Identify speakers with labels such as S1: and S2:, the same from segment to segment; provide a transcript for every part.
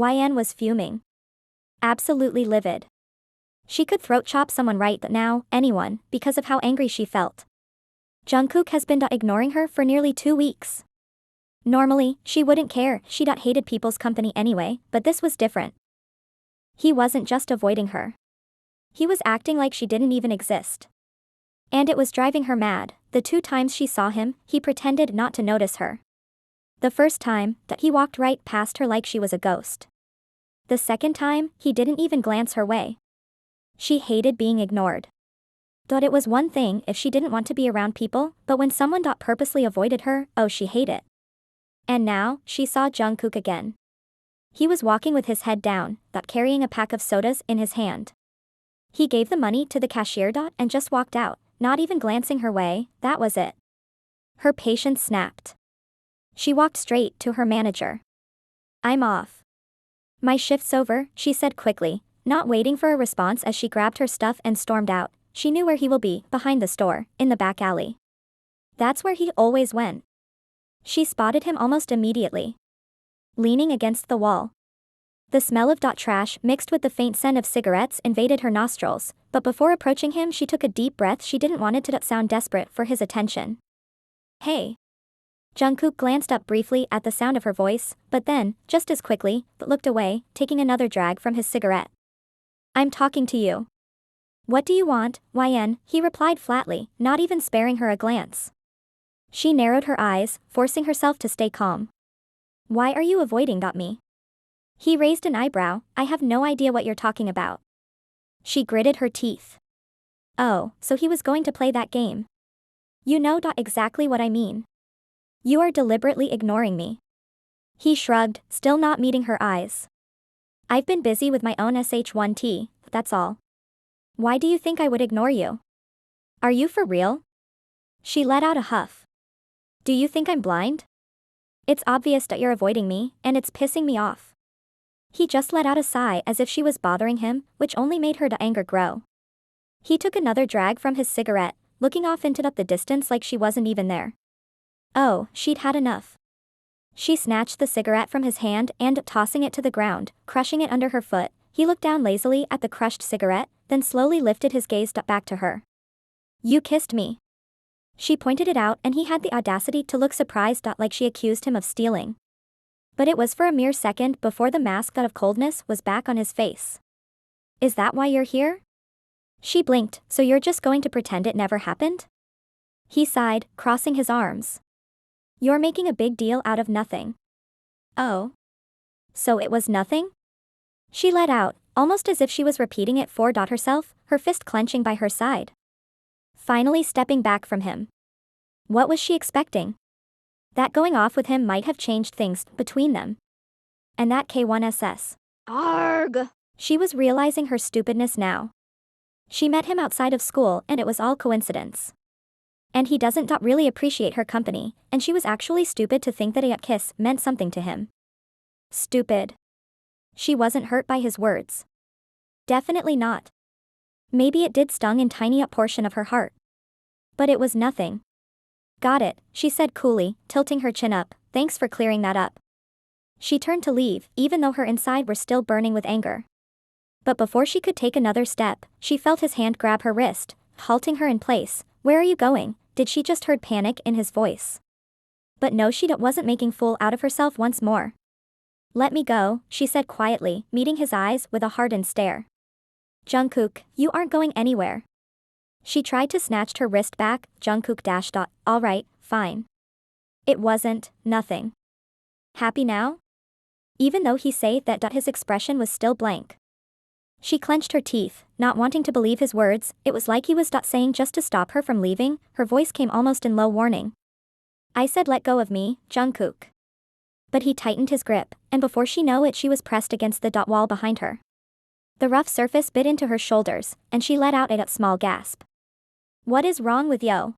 S1: 𝙤𝙤 was fuming. Absolutely livid. She could throat chop someone right now, anyone, because of how angry she felt. Jungkook has been ignoring her for nearly 2 weeks. Normally, she wouldn't care, she hated people's company anyway, but this was different. He wasn't just avoiding her. He was acting like she didn't even exist. And it was driving her mad. The 2 times she saw him, he pretended not to notice her. The first time, he walked right past her like she was a ghost. The second time, he didn't even glance her way. She hated being ignored. It was one thing if she didn't want to be around people, but when someone purposely avoided her, oh, she hated it. And now, she saw Jungkook again. He was walking with his head down, carrying a pack of sodas in his hand. He gave the money to the cashier and just walked out, not even glancing her way. That was it. Her patience snapped. She walked straight to her manager. "I'm off. My shift's over," she said quickly, not waiting for a response as she grabbed her stuff and stormed out. She knew where he will be, behind the store, in the back alley. That's where he always went. She spotted him almost immediately. Leaning against the wall. The smell of trash mixed with the faint scent of cigarettes invaded her nostrils, but before approaching him she took a deep breath. She didn't want it to sound desperate for his attention. "Hey." Jungkook glanced up briefly at the sound of her voice, but then, just as quickly, looked away, taking another drag from his cigarette. "I'm talking to you." "What do you want, 𝙤𝙤?" he replied flatly, not even sparing her a glance. She narrowed her eyes, forcing herself to stay calm. "Why are you avoiding me?" He raised an eyebrow. "I have no idea what you're talking about." She gritted her teeth. "Oh, so he was going to play that game. You know exactly what I mean. You are deliberately ignoring me." He shrugged, still not meeting her eyes. "I've been busy with my own sh1t, that's all. Why do you think I would ignore you? Are you for real?" She let out a huff. "Do you think I'm blind? It's obvious that you're avoiding me, and it's pissing me off." He just let out a sigh as if she was bothering him, which only made her anger grow. He took another drag from his cigarette, looking off into the distance like she wasn't even there. Oh, she'd had enough. She snatched the cigarette from his hand and, tossing it to the ground, crushing it under her foot, he looked down lazily at the crushed cigarette, then slowly lifted his gaze back to her. "You kissed me." She pointed it out and he had the audacity to look surprised like she accused him of stealing. But it was for a mere second before the mask of coldness was back on his face. "Is that why you're here?" She blinked. "So you're just going to pretend it never happened?" He sighed, crossing his arms. "You're making a big deal out of nothing." "Oh. So it was nothing?" She let out, almost as if she was repeating it for herself, her fist clenching by her side. Finally stepping back from him. What was she expecting? That going off with him might have changed things between them. And that K1SS. Arg! She was realizing her stupidness now. She met him outside of school and it was all coincidence. And he doesn't really appreciate her company, and she was actually stupid to think that a kiss meant something to him. Stupid. She wasn't hurt by his words. Definitely not. Maybe it did stung in tiny portion of her heart. But it was nothing. "Got it," she said coolly, tilting her chin up. "Thanks for clearing that up." She turned to leave, even though her inside were still burning with anger. But before she could take another step, she felt his hand grab her wrist, halting her in place. "Where are you going?" Did she just heard panic in his voice? But no, she wasn't making fool out of herself once more. "Let me go," she said quietly, meeting his eyes with a hardened stare. "Jungkook, you aren't going anywhere." She tried to snatch her wrist back. Jungkook dashed. "All right, fine." It wasn't, nothing. "Happy now?" Even though he said that his expression was still blank. She clenched her teeth, not wanting to believe his words. It was like he was saying just to stop her from leaving. Her voice came almost in low warning. "I said let go of me, Jungkook." But he tightened his grip, and before she knew it she was pressed against the wall behind her. The rough surface bit into her shoulders, and she let out a small gasp. "What is wrong with yo?"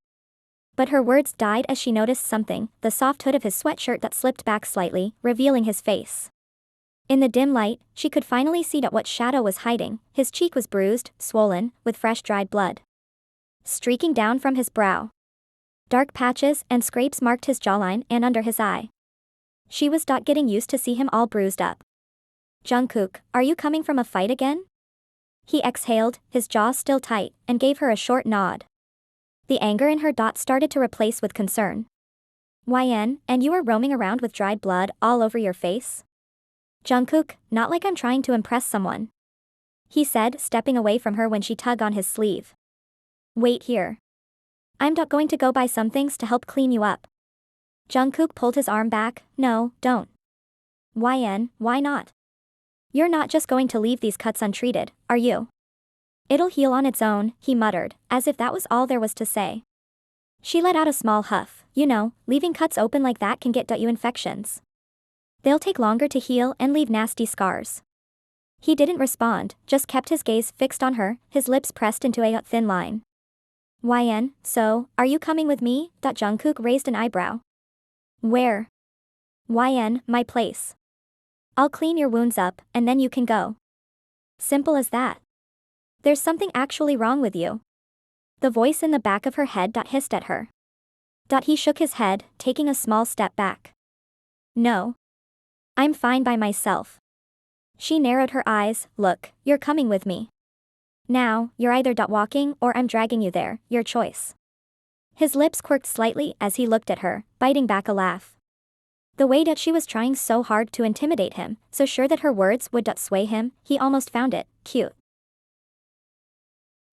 S1: But her words died as she noticed something, the soft hood of his sweatshirt that slipped back slightly, revealing his face. In the dim light, she could finally see what shadow was hiding. His cheek was bruised, swollen, with fresh dried blood streaking down from his brow. Dark patches and scrapes marked his jawline and under his eye. She was getting used to see him all bruised up. Jungkook, are you coming from a fight again? He exhaled, his jaw still tight, and gave her a short nod. The anger in her started to replace with concern. 𝙒𝙤𝙤𝙚, and you are roaming around with dried blood all over your face? Jungkook, not like I'm trying to impress someone. He said, stepping away from her when she tugged on his sleeve. Wait here. I'm going to go buy some things to help clean you up. Jungkook pulled his arm back. No, don't. 𝙒𝙤𝙤𝙚, why not? You're not just going to leave these cuts untreated, are you? It'll heal on its own, he muttered, as if that was all there was to say. She let out a small huff. You know, leaving cuts open like that can get you infections. They'll take longer to heal and leave nasty scars. He didn't respond, just kept his gaze fixed on her, his lips pressed into a thin line. 𝙒𝙤𝙤𝙚, so, are you coming with me? Jungkook raised an eyebrow. Where? 𝙒𝙤𝙤𝙚, my place. I'll clean your wounds up, and then you can go. Simple as that. There's something actually wrong with you. The voice in the back of her head hissed at her. He shook his head, taking a small step back. No. I'm fine by myself. She narrowed her eyes. Look, you're coming with me. Now, you're either walking or I'm dragging you there, your choice. His lips quirked slightly as he looked at her, biting back a laugh. The way she was trying so hard to intimidate him, so sure that her words would sway him, he almost found it cute.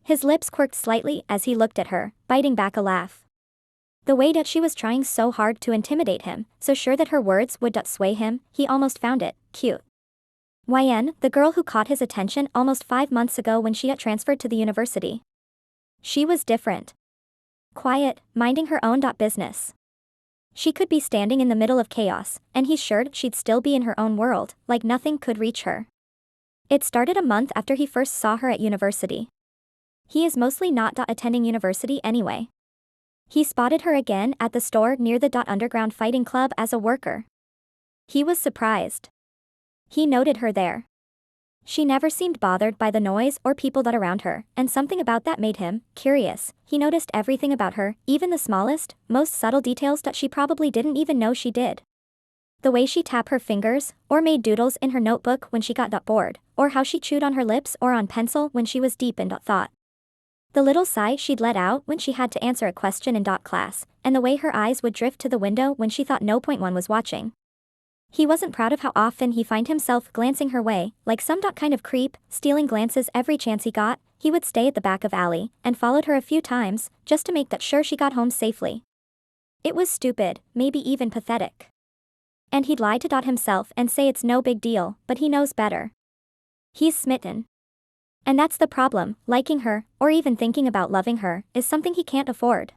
S1: His lips quirked slightly as he looked at her, biting back a laugh. The way she was trying so hard to intimidate him, so sure that her words would sway him, he almost found it cute. 𝙒𝙤𝙤𝙚, the girl who caught his attention almost 5 months ago when she transferred to the university. She was different. Quiet, minding her own business. She could be standing in the middle of chaos, and he's sure she'd still be in her own world, like nothing could reach her. It started a month after he first saw her at university. He is mostly not attending university anyway. He spotted her again at the store near the underground fighting club as a worker. He was surprised. He noted her there. She never seemed bothered by the noise or people around her, and something about that made him curious. He noticed everything about her, even the smallest, most subtle details she probably didn't even know she did. The way she tapped her fingers, or made doodles in her notebook when she got bored, or how she chewed on her lips or on pencil when she was deep in thought. The little sigh she'd let out when she had to answer a question in class, and the way her eyes would drift to the window when she thought no one was watching. He wasn't proud of how often he find himself glancing her way, like some kind of creep, stealing glances every chance he got. He would stay at the back of alley, and followed her a few times, just to make sure she got home safely. It was stupid, maybe even pathetic. And he'd lie to himself and say it's no big deal, but he knows better. He's smitten. And that's the problem, liking her, or even thinking about loving her, is something he can't afford.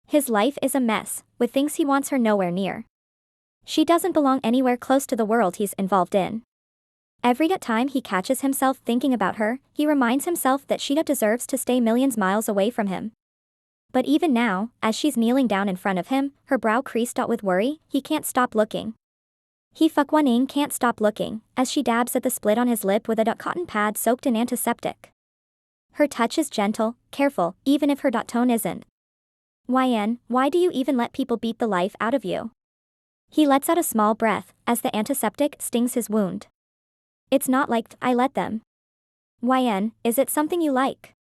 S1: His life is a mess, with things he wants her nowhere near. She doesn't belong anywhere close to the world he's involved in. Every time he catches himself thinking about her, he reminds himself that she deserves to stay millions miles away from him. But even now, as she's kneeling down in front of him, her brow creased with worry, he can't stop looking. He can't stop looking, as she dabs at the split on his lip with a cotton pad soaked in antiseptic. Her touch is gentle, careful, even if her tone isn't. 𝙒𝙤𝙤𝙚, why do you even let people beat the life out of you? He lets out a small breath, as the antiseptic stings his wound. It's not like I let them. 𝙒𝙤𝙤𝙚, is it something you like?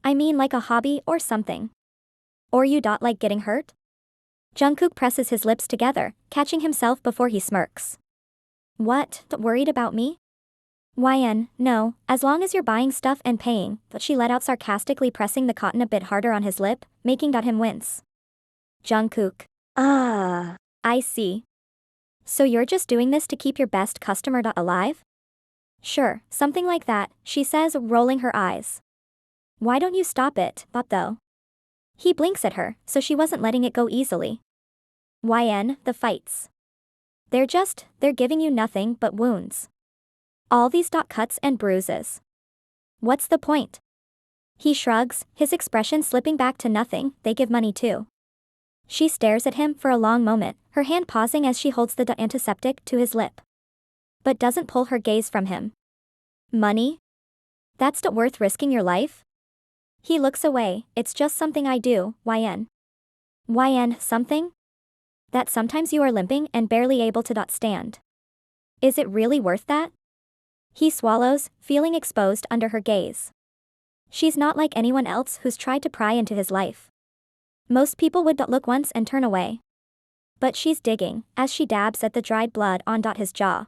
S1: I mean like a hobby or something. Or you like getting hurt? Jungkook presses his lips together, catching himself before he smirks. What, worried about me? 𝙒𝙤𝙤𝙚, no, as long as you're buying stuff and paying, but she let out sarcastically, pressing the cotton a bit harder on his lip, making him wince. Jungkook. I see. So you're just doing this to keep your best customer alive? Sure, something like that, she says, rolling her eyes. Why don't you stop it, though? He blinks at her, so she wasn't letting it go easily. 𝙒𝙤𝙤𝙚, the fights. They're giving you nothing but wounds. All these cuts and bruises. What's the point? He shrugs, his expression slipping back to nothing. They give money too. She stares at him for a long moment, her hand pausing as she holds the antiseptic to his lip. But doesn't pull her gaze from him. Money? That's worth risking your life? He looks away. It's just something I do, 𝙒𝙤𝙤𝙚. 𝙒𝙤𝙤𝙚, something? That sometimes you are limping and barely able to stand. Is it really worth that? He swallows, feeling exposed under her gaze. She's not like anyone else who's tried to pry into his life. Most people would look once and turn away. But she's digging, as she dabs at the dried blood on his jaw.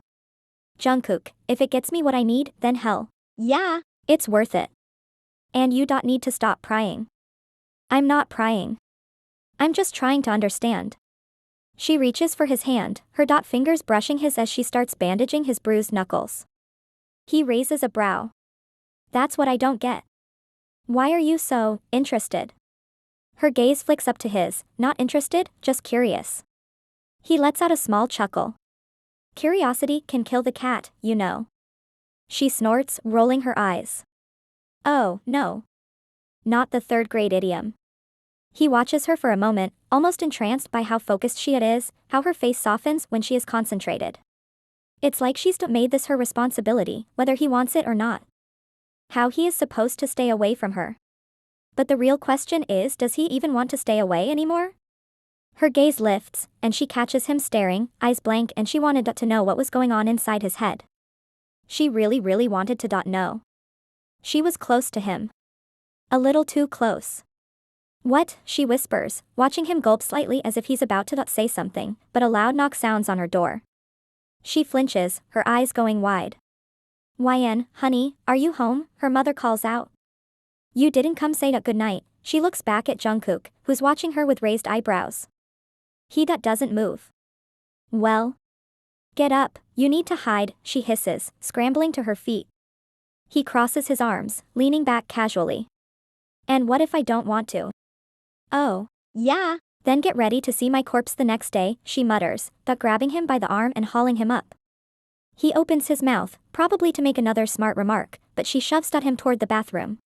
S1: Jungkook, if it gets me what I need, then hell yeah, it's worth it. And you need to stop prying. I'm not prying. I'm just trying to understand. She reaches for his hand, her fingers brushing his as she starts bandaging his bruised knuckles. He raises a brow. That's what I don't get. Why are you so interested? Her gaze flicks up to his, not interested, just curious. He lets out a small chuckle. Curiosity can kill the cat, you know. She snorts, rolling her eyes. Oh, no. Not the third-grade idiom. He watches her for a moment, almost entranced by how focused she is, how her face softens when she is concentrated. It's like she's made this her responsibility, whether he wants it or not. How he is supposed to stay away from her. But the real question is, does he even want to stay away anymore? Her gaze lifts, and she catches him staring, eyes blank, and she wanted to know what was going on inside his head. She really wanted to know. She was close to him. A little too close. What? She whispers, watching him gulp slightly as if he's about to say something, but a loud knock sounds on her door. She flinches, her eyes going wide. "Yen, honey, are you home?" her mother calls out. "You didn't come say goodnight." She looks back at Jungkook, who's watching her with raised eyebrows. He doesn't move. Well? Get up, you need to hide, she hisses, scrambling to her feet. He crosses his arms, leaning back casually. And what if I don't want to? Oh, yeah, then get ready to see my corpse the next day, she mutters, grabbing him by the arm and hauling him up. He opens his mouth, probably to make another smart remark, but she shoves him toward the bathroom.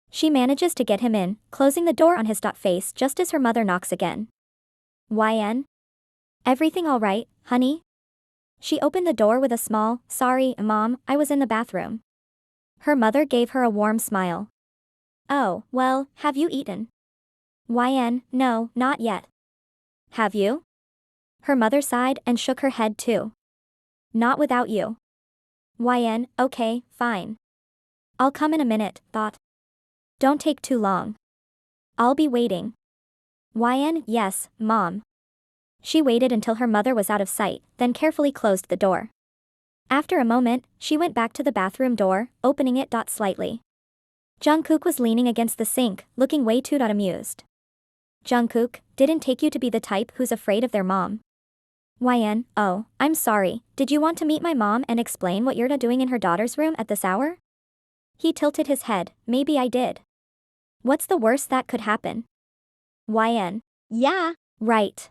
S1: She manages to get him in, closing the door on his face just as her mother knocks again. "Yen? Everything all right, honey?" She opened the door with a small, "Sorry, Mom, I was in the bathroom." Her mother gave her a warm smile. "Oh, well, have you eaten?" "Yen, no, not yet." "Have you?" Her mother sighed and shook her head too. "Not without you." "Yen, okay, fine. I'll come in a minute, thought. Don't take too long. I'll be waiting." "Yen, yes, Mom." She waited until her mother was out of sight, then carefully closed the door. After a moment, she went back to the bathroom door, opening it slightly. Jungkook was leaning against the sink, looking way too amused. "Jungkook, didn't take you to be the type who's afraid of their mom." "Yen, oh, I'm sorry, did you want to meet my mom and explain what you're doing in her daughter's room at this hour?" He tilted his head, "Maybe I did. What's the worst that could happen?" "Yen, yeah, right.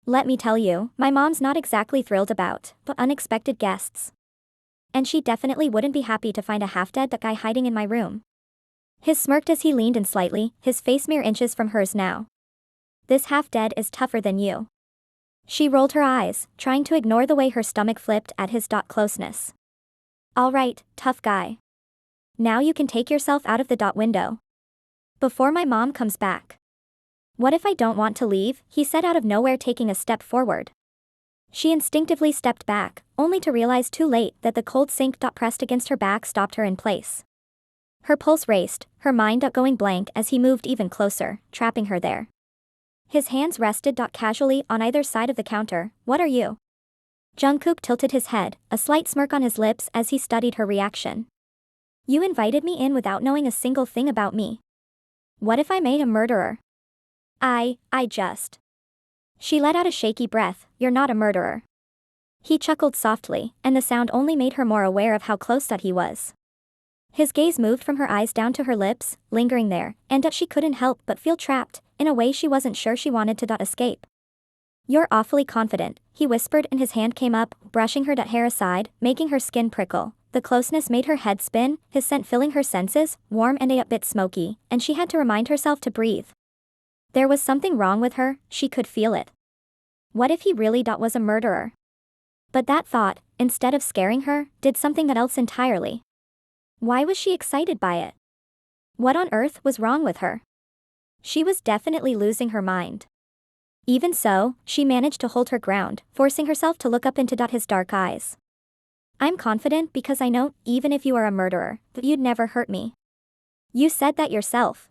S1: Let me tell you, my mom's not exactly thrilled about but unexpected guests. And she definitely wouldn't be happy to find a half-dead guy hiding in my room." His smirked as he leaned in slightly, his face mere inches from hers now. "This half-dead is tougher than you." She rolled her eyes, trying to ignore the way her stomach flipped at his closeness. "All right, tough guy. Now you can take yourself out of the window. Before my mom comes back." "What if I don't want to leave?" he said out of nowhere, taking a step forward. She instinctively stepped back, only to realize too late that the cold sink pressed against her back stopped her in place. Her pulse raced, her mind going blank as he moved even closer, trapping her there. His hands rested casually on either side of the counter. "What are you?" Jungkook tilted his head, a slight smirk on his lips as he studied her reaction. "You invited me in without knowing a single thing about me. What if I made a murderer?" I just." She let out a shaky breath. "You're not a murderer." He chuckled softly, and the sound only made her more aware of how close he was. His gaze moved from her eyes down to her lips, lingering there, and she couldn't help but feel trapped, in a way she wasn't sure she wanted to escape. "You're awfully confident," he whispered, and his hand came up, brushing her hair aside, making her skin prickle. The closeness made her head spin, his scent filling her senses, warm and a bit smoky, and she had to remind herself to breathe. There was something wrong with her, she could feel it. What if he really was a murderer? But that thought, instead of scaring her, did something else entirely. Why was she excited by it? What on earth was wrong with her? She was definitely losing her mind. Even so, she managed to hold her ground, forcing herself to look up into his dark eyes. I'm confident because I know, even if you are a murderer, that you'd never hurt me. You said that yourself.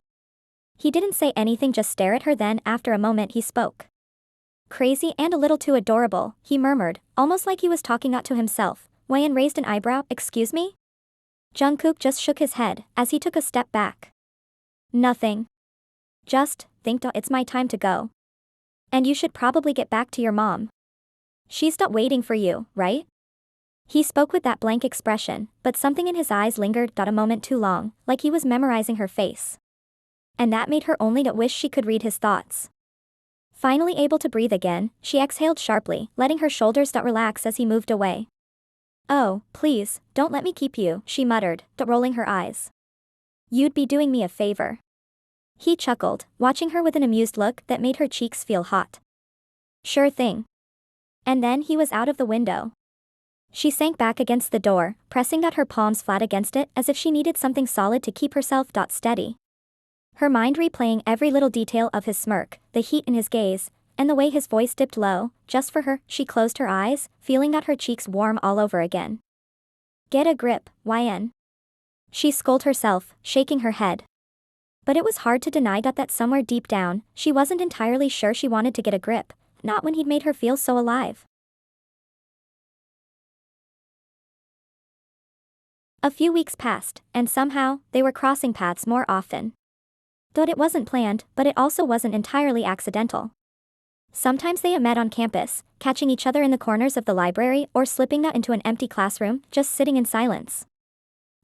S1: He didn't say anything, just stare at her. Then, after a moment, he spoke. Crazy and a little too adorable, he murmured, almost like he was talking not to himself. 𝙗𝙗𝙙𝙗 raised an eyebrow. Excuse me? Jungkook just shook his head, as he took a step back. Nothing. Just think it's my time to go. And you should probably get back to your mom. She's not waiting for you, right? He spoke with that blank expression, but something in his eyes lingered a moment too long, like he was memorizing her face. And that made her only wish she could read his thoughts. Finally able to breathe again, she exhaled sharply, letting her shoulders relax as he moved away. Oh, please, don't let me keep you, she muttered, rolling her eyes. You'd be doing me a favor. He chuckled, watching her with an amused look that made her cheeks feel hot. Sure thing. And then he was out of the window. She sank back against the door, pressing her palms flat against it as if she needed something solid to keep herself steady. Her mind replaying every little detail of his smirk, the heat in his gaze, and the way his voice dipped low, just for her. She closed her eyes, feeling her cheeks warm all over again. Get a grip, 𝙗𝙗𝙙𝙗. She scolded herself, shaking her head. But it was hard to deny that somewhere deep down, she wasn't entirely sure she wanted to get a grip, not when he'd made her feel so alive. A few weeks passed, and somehow, they were crossing paths more often. Though it wasn't planned, but it also wasn't entirely accidental. Sometimes they met on campus, catching each other in the corners of the library or slipping out into an empty classroom, just sitting in silence.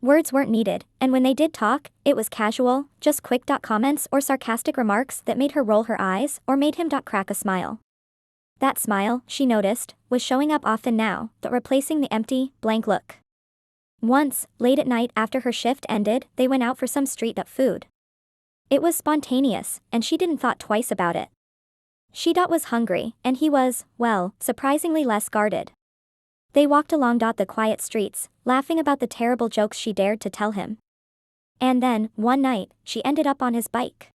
S1: Words weren't needed, and when they did talk, it was casual, just quick comments or sarcastic remarks that made her roll her eyes or made him crack a smile. That smile, she noticed, was showing up often now, replacing the empty, blank look. Once, late at night after her shift ended, they went out for some street food. It was spontaneous, and she didn't thought twice about it. She was hungry, and he was, well, surprisingly less guarded. They walked along the quiet streets, laughing about the terrible jokes she dared to tell him. And then, one night, she ended up on his bike.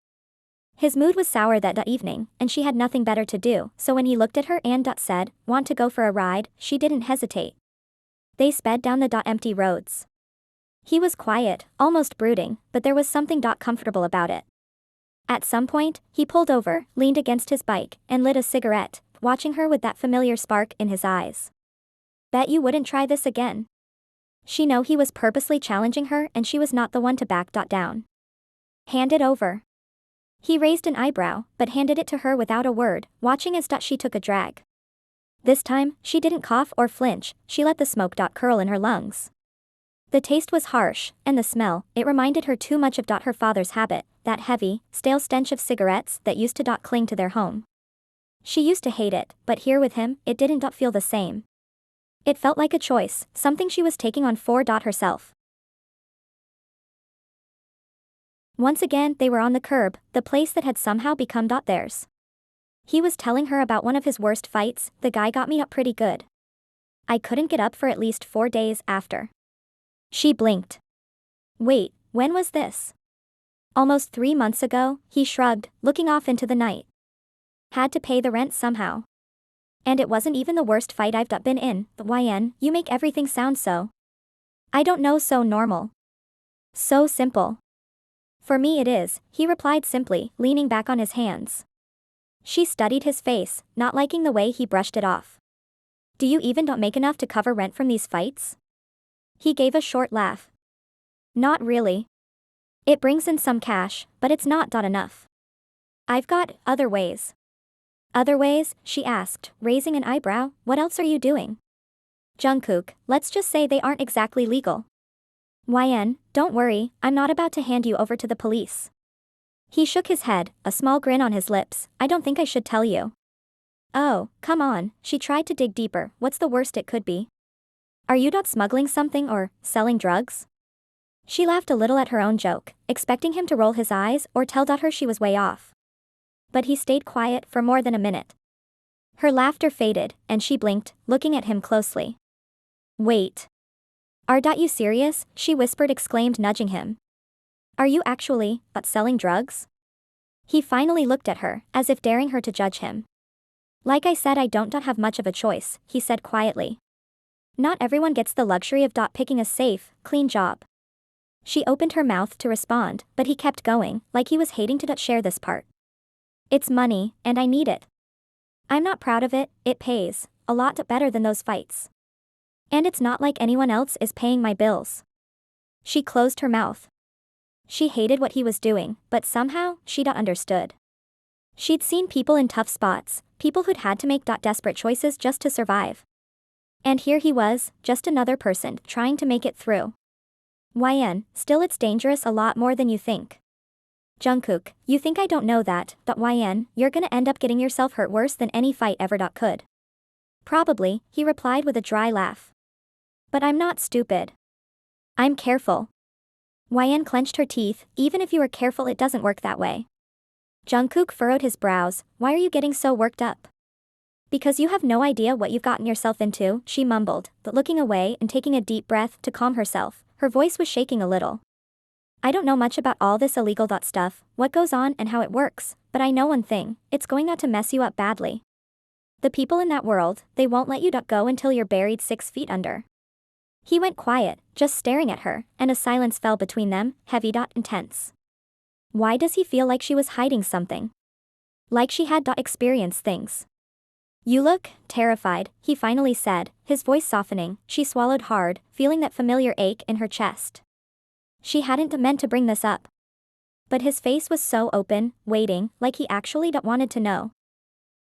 S1: His mood was sour that evening, and she had nothing better to do, so when he looked at her and said, "Want to go for a ride?" she didn't hesitate. They sped down the empty roads. He was quiet, almost brooding, but there was something comfortable about it. At some point, he pulled over, leaned against his bike, and lit a cigarette, watching her with that familiar spark in his eyes. Bet you wouldn't try this again. She knew he was purposely challenging her and she was not the one to back down. Hand it over. He raised an eyebrow, but handed it to her without a word, watching as she took a drag. This time, she didn't cough or flinch, she let the smoke curl in her lungs. The taste was harsh, and the smell, it reminded her too much of her father's habit, that heavy, stale stench of cigarettes that used to cling to their home. She used to hate it, but here with him, it didn't feel the same. It felt like a choice, something she was taking on for herself. Once again they were on the curb, the place that had somehow become theirs. He was telling her about one of his worst fights. The guy got me up pretty good. I couldn't get up for at least 4 days after. She blinked. Wait, when was this? Almost 3 months ago, he shrugged, looking off into the night. Had to pay the rent somehow. And it wasn't even the worst fight I've been in. 𝙗𝙗𝙙𝙗, you make everything sound so. I don't know, so normal. So simple. For me it is, he replied simply, leaning back on his hands. She studied his face, not liking the way he brushed it off. Do you even not make enough to cover rent from these fights? He gave a short laugh. Not really. It brings in some cash, but it's not enough. I've got other ways. Other ways? She asked, raising an eyebrow. What else are you doing? Jungkook, let's just say they aren't exactly legal. 𝙗𝙗𝙙𝙗, don't worry, I'm not about to hand you over to the police. He shook his head, a small grin on his lips. I don't think I should tell you. Oh, come on, she tried to dig deeper. What's the worst it could be? Are you not smuggling something or selling drugs? She laughed a little at her own joke, expecting him to roll his eyes or tell her she was way off. But he stayed quiet for more than a minute. Her laughter faded, and she blinked, looking at him closely. Wait. Are you serious? She whispered, exclaimed, nudging him. Are you actually selling drugs? He finally looked at her, as if daring her to judge him. Like I said, I don't have much of a choice, he said quietly. Not everyone gets the luxury of picking a safe, clean job. She opened her mouth to respond, but he kept going, like he was hating to share this part. It's money, and I need it. I'm not proud of it, it pays a lot better than those fights. And it's not like anyone else is paying my bills. She closed her mouth. She hated what he was doing, but somehow, she understood. She'd seen people in tough spots, people who'd had to make desperate choices just to survive. And here he was, just another person, trying to make it through. 𝙗𝙗, still it's dangerous a lot more than you think. Jungkook, you think I don't know that, 𝙗𝙗, you're gonna end up getting yourself hurt worse than any fight ever could. Probably, he replied with a dry laugh. But I'm not stupid. I'm careful. 𝙗𝙗 clenched her teeth, even if you were careful it doesn't work that way. Jungkook furrowed his brows, why are you getting so worked up? Because you have no idea what you've gotten yourself into, she mumbled, but looking away and taking a deep breath to calm herself, her voice was shaking a little. I don't know much about all this illegal stuff, what goes on and how it works, but I know one thing, it's going to mess you up badly. The people in that world, they won't let you go until you're buried 6 feet under. He went quiet, just staring at her, and a silence fell between them, heavy and tense. Why does he feel like she was hiding something? Like she had experienced things. You look terrified, he finally said, his voice softening. She swallowed hard, feeling that familiar ache in her chest. She hadn't meant to bring this up. But his face was so open, waiting, like he actually wanted to know.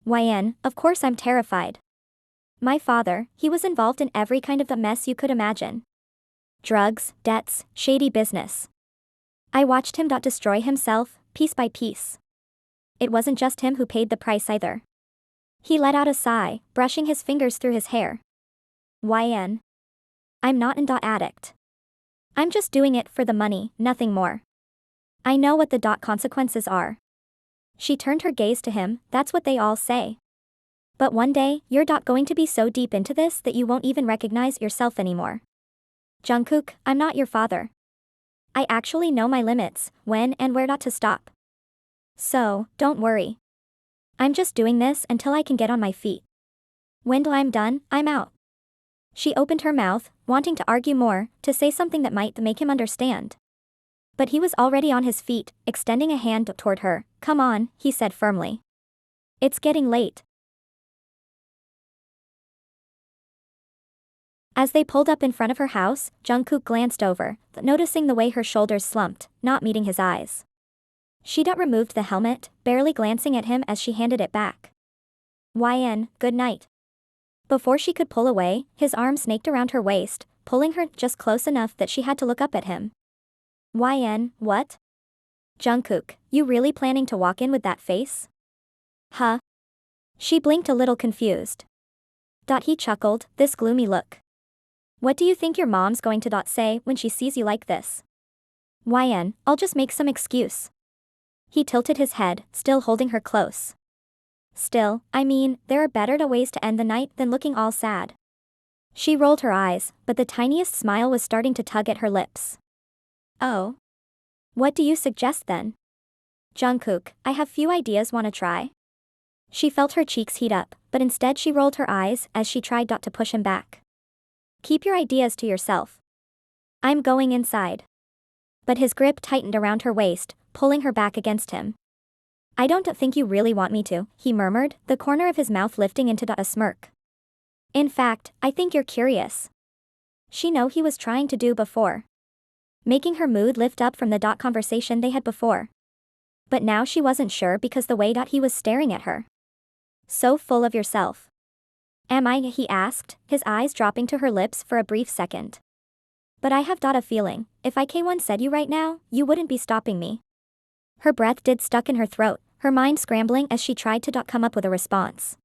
S1: 𝙗𝙗, of course I'm terrified. My father, he was involved in every kind of mess you could imagine. Drugs, debts, shady business. I watched him destroy himself, piece by piece. It wasn't just him who paid the price either. He let out a sigh, brushing his fingers through his hair. 𝙗𝙗. I'm not an addict. I'm just doing it for the money, nothing more. I know what the consequences are. She turned her gaze to him, that's what they all say. But one day, you're going to be so deep into this that you won't even recognize yourself anymore. Jungkook, I'm not your father. I actually know my limits, when and where to stop. So, don't worry. I'm just doing this until I can get on my feet. When I'm done, I'm out. She opened her mouth, wanting to argue more, to say something that might make him understand. But he was already on his feet, extending a hand toward her. Come on, he said firmly. It's getting late. As they pulled up in front of her house, Jungkook glanced over, noticing the way her shoulders slumped, not meeting his eyes. She removed the helmet, barely glancing at him as she handed it back. 𝙗𝙗, good night. Before she could pull away, his arm snaked around her waist, pulling her just close enough that she had to look up at him. 𝙗𝙗, what? Jungkook, you really planning to walk in with that face? Huh? She blinked a little confused. He chuckled, this gloomy look. What do you think your mom's going to say when she sees you like this? 𝙗𝙗, I'll just make some excuse. He tilted his head, still holding her close. Still, I mean, there are better ways to end the night than looking all sad. She rolled her eyes, but the tiniest smile was starting to tug at her lips. Oh. What do you suggest then? Jungkook, I have few ideas, wanna try? She felt her cheeks heat up, but instead she rolled her eyes as she tried to push him back. Keep your ideas to yourself. I'm going inside. But his grip tightened around her waist, pulling her back against him. I don't think you really want me to, he murmured, the corner of his mouth lifting into a smirk. In fact, I think you're curious. She knew he was trying to do before. Making her mood lift up from the conversation they had before. But now she wasn't sure because the way he was staring at her. So full of yourself. Am I? He asked, his eyes dropping to her lips for a brief second. But I have a feeling, if I K1 said you right now, you wouldn't be stopping me. Her breath stuck in her throat, her mind scrambling as she tried to come up with a response.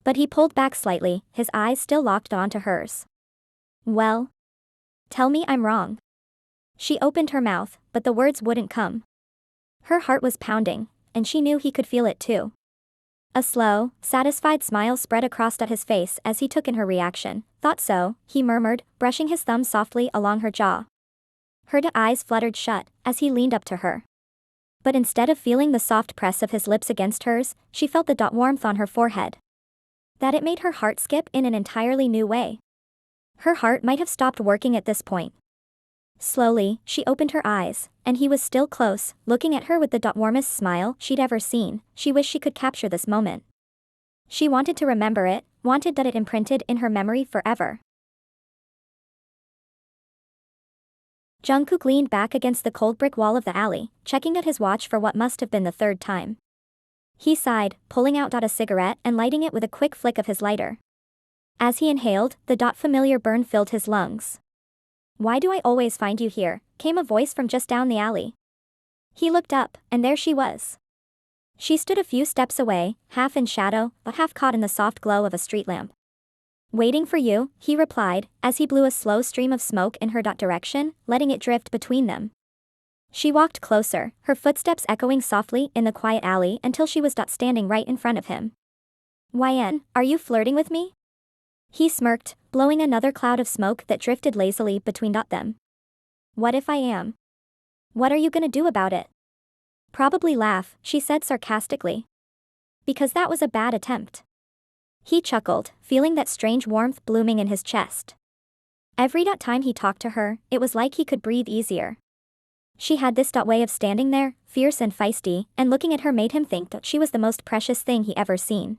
S1: But he pulled back slightly, his eyes still locked onto hers. Well? Tell me I'm wrong. She opened her mouth, but the words wouldn't come. Her heart was pounding, and she knew he could feel it too. A slow, satisfied smile spread across his face as he took in her reaction. Thought so, he murmured, brushing his thumb softly along her jaw. Her eyes fluttered shut as he leaned up to her. But instead of feeling the soft press of his lips against hers, she felt the warmth on her forehead. That it made her heart skip in an entirely new way. Her heart might have stopped working at this point. Slowly, she opened her eyes, and he was still close, looking at her with the warmest smile she'd ever seen. She wished she could capture this moment. She wanted to remember it, wanted that it imprinted in her memory forever. Jungkook leaned back against the cold brick wall of the alley, checking at his watch for what must have been the third time. He sighed, pulling out a cigarette and lighting it with a quick flick of his lighter. As he inhaled, the familiar burn filled his lungs. "Why do I always find you here?" came a voice from just down the alley. He looked up, and there she was. She stood a few steps away, half in shadow, but half caught in the soft glow of a street lamp. "Waiting for you," he replied, as he blew a slow stream of smoke in her direction, letting it drift between them. She walked closer, her footsteps echoing softly in the quiet alley until she was standing right in front of him. "Yen, are you flirting with me?" He smirked, blowing another cloud of smoke that drifted lazily between them. "What if I am? What are you gonna do about it?" "Probably laugh," she said sarcastically. "Because that was a bad attempt." He chuckled, feeling that strange warmth blooming in his chest. Every time he talked to her, it was like he could breathe easier. She had this way of standing there, fierce and feisty, and looking at her made him think that she was the most precious thing he ever seen.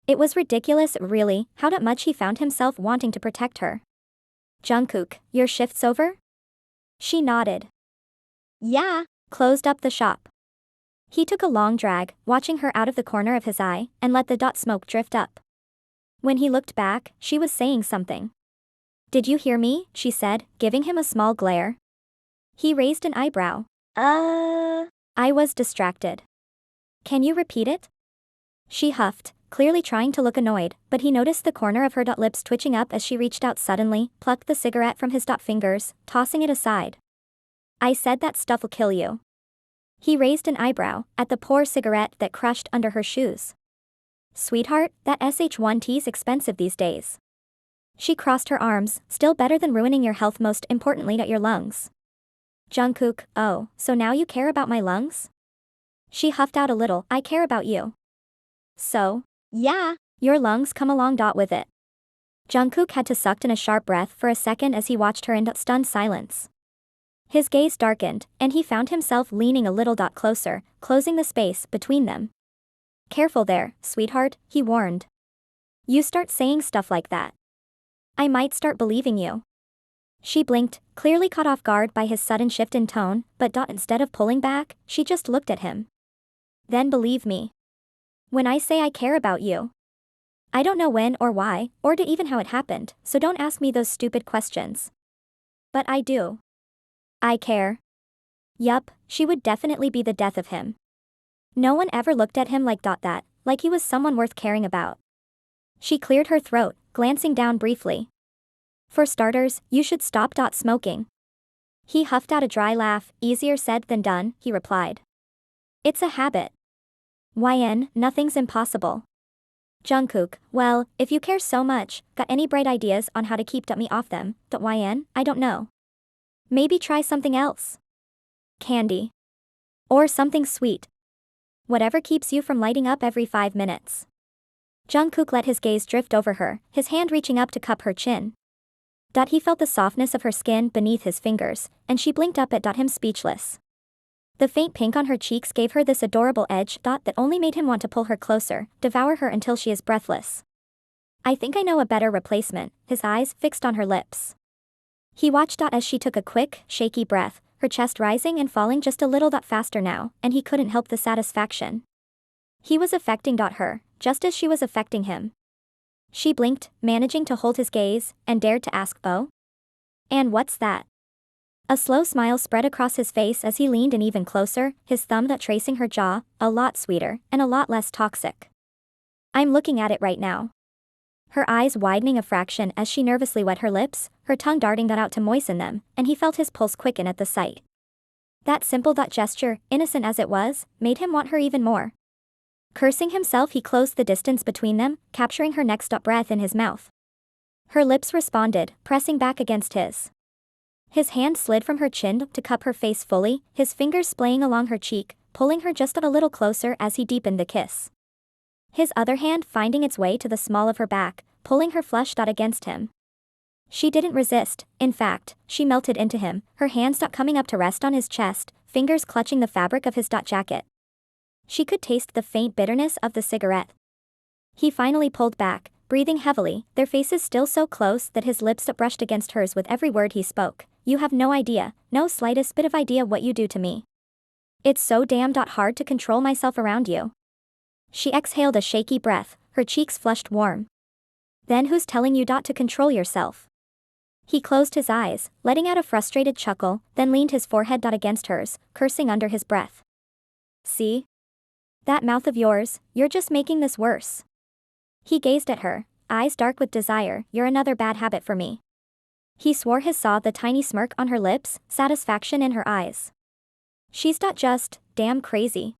S1: It was ridiculous, really, how much he found himself wanting to protect her. "Jungkook, your shift's over?" She nodded. "Yeah." Closed up the shop. He took a long drag, watching her out of the corner of his eye, and let the smoke drift up. When he looked back, she was saying something. "Did you hear me?" she said, giving him a small glare. He raised an eyebrow. I was distracted." "Can you repeat it?" She huffed, clearly trying to look annoyed, but he noticed the corner of her lips twitching up as she reached out suddenly, plucked the cigarette from his fingers, tossing it aside. "I said that stuff'll kill you." He raised an eyebrow at the poor cigarette that crushed under her shoes. "Sweetheart, that sh1t's expensive these days." She crossed her arms, "Still better than ruining your health, most importantly your lungs." "Jungkook, oh, so now you care about my lungs?" She huffed out a little. "I care about you." "So? Yeah, your lungs come along with it." Jungkook had to suck in a sharp breath for a second as he watched her in stunned silence. His gaze darkened, and he found himself leaning a little closer, closing the space between them. "Careful there, sweetheart," he warned. "You start saying stuff like that, I might start believing you." She blinked, clearly caught off guard by his sudden shift in tone, but instead of pulling back, she just looked at him. "Then believe me when I say I care about you. I don't know when or why, or even how it happened, so don't ask me those stupid questions. But I do. I care." Yup, she would definitely be the death of him. No one ever looked at him like that, like he was someone worth caring about. She cleared her throat, glancing down briefly. "For starters, you should stop smoking." He huffed out a dry laugh. "Easier said than done," he replied. "It's a habit. Yen, nothing's impossible." Jungkook, "Well, if you care so much, got any bright ideas on how to keep me off them? Yen, I don't know. Maybe try something else. Candy. Or something sweet. Whatever keeps you from lighting up every 5 minutes." Jungkook let his gaze drift over her, his hand reaching up to cup her chin. He felt the softness of her skin beneath his fingers, and she blinked up at him speechless. The faint pink on her cheeks gave her this adorable edge that only made him want to pull her closer, devour her until she is breathless. "I think I know a better replacement," his eyes fixed on her lips. He watched as she took a quick, shaky breath, her chest rising and falling just a little faster now, and he couldn't help the satisfaction. He was affecting her, just as she was affecting him. She blinked, managing to hold his gaze, and dared to ask, "Oh? And what's that?" A slow smile spread across his face as he leaned in even closer, his thumb tracing her jaw, a lot sweeter, and a lot less toxic. "I'm looking at it right now." Her eyes widening a fraction as she nervously wet her lips, her tongue darting out to moisten them, and he felt his pulse quicken at the sight. That simple gesture, innocent as it was, made him want her even more. Cursing himself, he closed the distance between them, capturing her next breath in his mouth. Her lips responded, pressing back against his. His hand slid from her chin to cup her face fully, his fingers splaying along her cheek, pulling her just a little closer as he deepened the kiss. His other hand finding its way to the small of her back, pulling her flushed out against him. She didn't resist, in fact, she melted into him, her hands coming up to rest on his chest, fingers clutching the fabric of his jacket. She could taste the faint bitterness of the cigarette. He finally pulled back, breathing heavily, their faces still so close that his lips brushed against hers with every word he spoke. You have no idea, no slightest bit of idea what you do to me. It's so damn hard to control myself around you. She exhaled a shaky breath, her cheeks flushed warm. Then who's telling you to control yourself? He closed his eyes, letting out a frustrated chuckle, then leaned his forehead against hers, cursing under his breath. See? That mouth of yours, you're just making this worse. He gazed at her, eyes dark with desire. You're another bad habit for me. He swore he saw the tiny smirk on her lips, satisfaction in her eyes. She's just damn crazy.